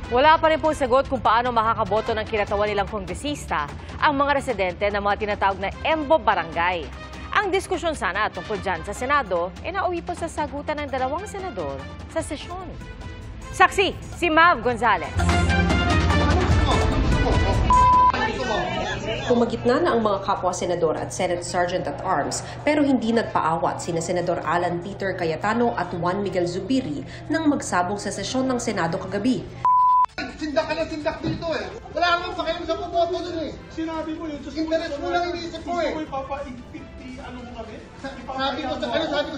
Wala pa rin po sagot kung paano makakaboto ng kinatawan nilang kongresista ang mga residente ng mga tinatawag na Embo Barangay. Ang diskusyon sana tungkol dyan sa Senado ay nauwi po sa sagutan ng dalawang senador sa sesyon. Saksi, si Mav Gonzalez. Pumagitna na ang mga kapwa-senador at Senate Sergeant-at-Arms pero hindi nagpaawat sina Senador Alan Peter Cayetano at Juan Miguel Zubiri nang magsabog sa sesyon ng Senado kagabi. Sindak ka na sindak dito eh. Wala akong pakialam sa pumoto dun eh. Sinabi mo yun. Interest mo lang iniisip mo eh. Gusto mo ipapa-infit ano mo kami? Sabi ko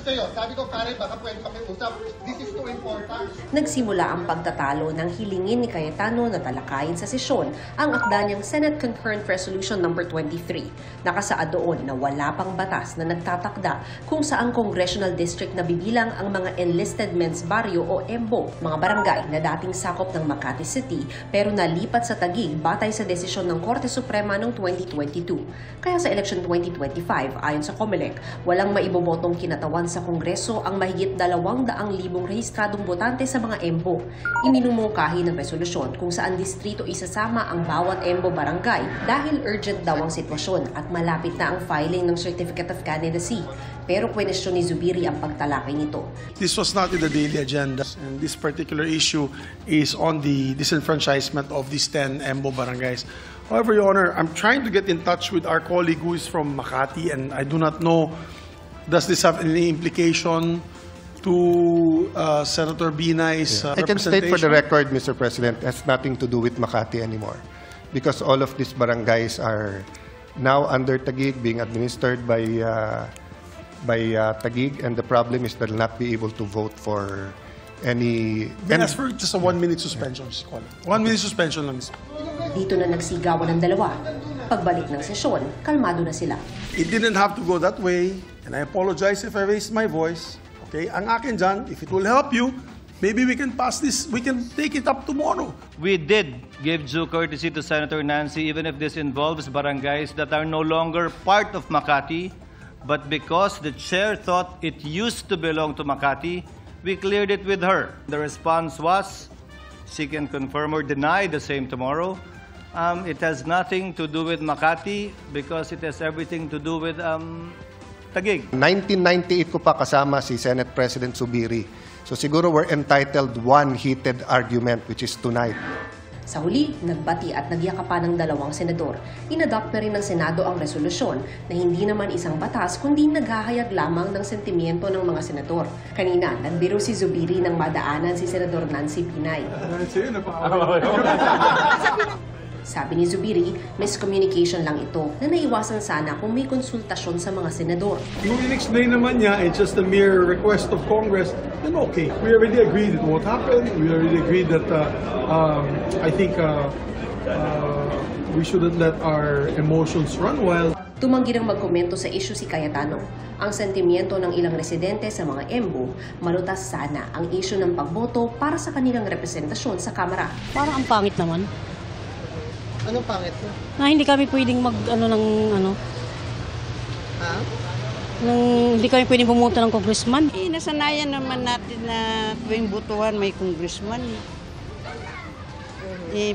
sa'yo? Sabi ko, pare, baka pwede pakiusap. This is too important. Nagsimula ang pagtatalo nang hilingin ni Cayetano na talakayin sa sesyon ang akda niyang Senate Concurrent Resolution No. 23. Nakasaad doon na wala pang batas na nagtatakda kung saang congressional district na bibilang ang mga enlisted men's barrio o EMBO, mga barangay na dating sakop ng Makati City pero nalipat sa Taguig batay sa desisyon ng Korte Suprema noong 2022. Kaya sa election 2025, ayon sa COMELEC, walang maibobotong kinatawan sa Kongreso ang mahigit 200,000 rehistradong botante sa mga EMBO. Iminumungkahi ng resolusyon kung saan distrito isasama ang bawat EMBO barangay dahil urgent daw ang sitwasyon at malapit na ang filing ng Certificate of Candidacy. Pero kwenestyon ni Zubiri ang pagtalakay nito. This was not in the daily agenda, and this particular issue is on the disenfranchisement of these 10 EMBO barangays. However, Your Honor, I'm trying to get in touch with our colleague who is from Makati, and I do not know, does this have any implication to Senator Binay's I can state for the record, Mr. President, it has nothing to do with Makati anymore. Because all of these barangays are now under Taguig, being administered by Taguig, and the problem is they'll not be able to vote for any... Ask for just a 1-minute suspension, Mr. Colin. 1-minute suspension lang, Mr. Dito na nagsigawan ng dalawa. Pagbalik ng sesyon, kalmado na sila. It didn't have to go that way, and I apologize if I raised my voice. Okay, ang akin dyan, if it will help you, maybe we can pass this, we can take it up tomorrow. We did give due courtesy to Senator Nancy, even if this involves barangays that are no longer part of Makati, but because the chair thought it used to belong to Makati, we cleared it with her. The response was, she can confirm or deny the same tomorrow. It has nothing to do with Makati because it has everything to do with Taguig. 1998 ko pa kasama si Senate President Zubiri. So siguro we're entitled one heated argument, which is tonight. Sa huli, nagbati at nagyakapan ng dalawang senador. Inadopt na rin ng Senado ang resolusyon na hindi naman isang batas kundi naghahayag lamang ng sentimiento ng mga senador. Kanina, nagbiro si Zubiri nang madaanan si Senador Nancy Binay. Sabi ni Zubiri, miscommunication lang ito na naiwasan sana kung may konsultasyon sa mga senador. Yung in-explain naman niya, it's just a mere request of Congress, then okay. We already agreed with what happened. We already agreed that I think we shouldn't let our emotions run wild. Tumanggi ng magkomento sa issue si Cayetano. Ang sentimiento ng ilang residente sa mga EMBO, malutas sana ang issue ng pagboto para sa kanilang representasyon sa Kamara. Parang ang pangit naman. Anong pangit mo? Na hindi kami pwedeng hindi kami pwedeng bumoto ng congressman. Nasanayan naman natin na tuwing butuhan may congressman.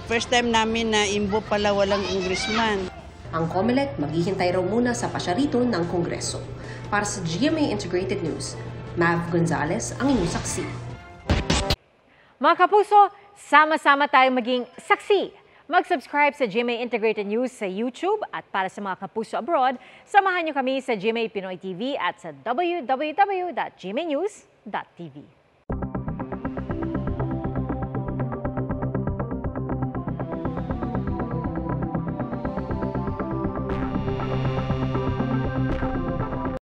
First time namin na imbo pala walang congressman. Ang COMELEC maghihintay raw muna sa pasyarito ng Kongreso. Para sa GMA Integrated News, Mav Gonzalez ang inyong saksi. Mga kapuso, sama-sama tayong maging saksi. Mag-subscribe sa GMA Integrated News sa YouTube at para sa mga kapuso abroad, samahan niyo kami sa GMA Pinoy TV at sa www.gmanews.tv.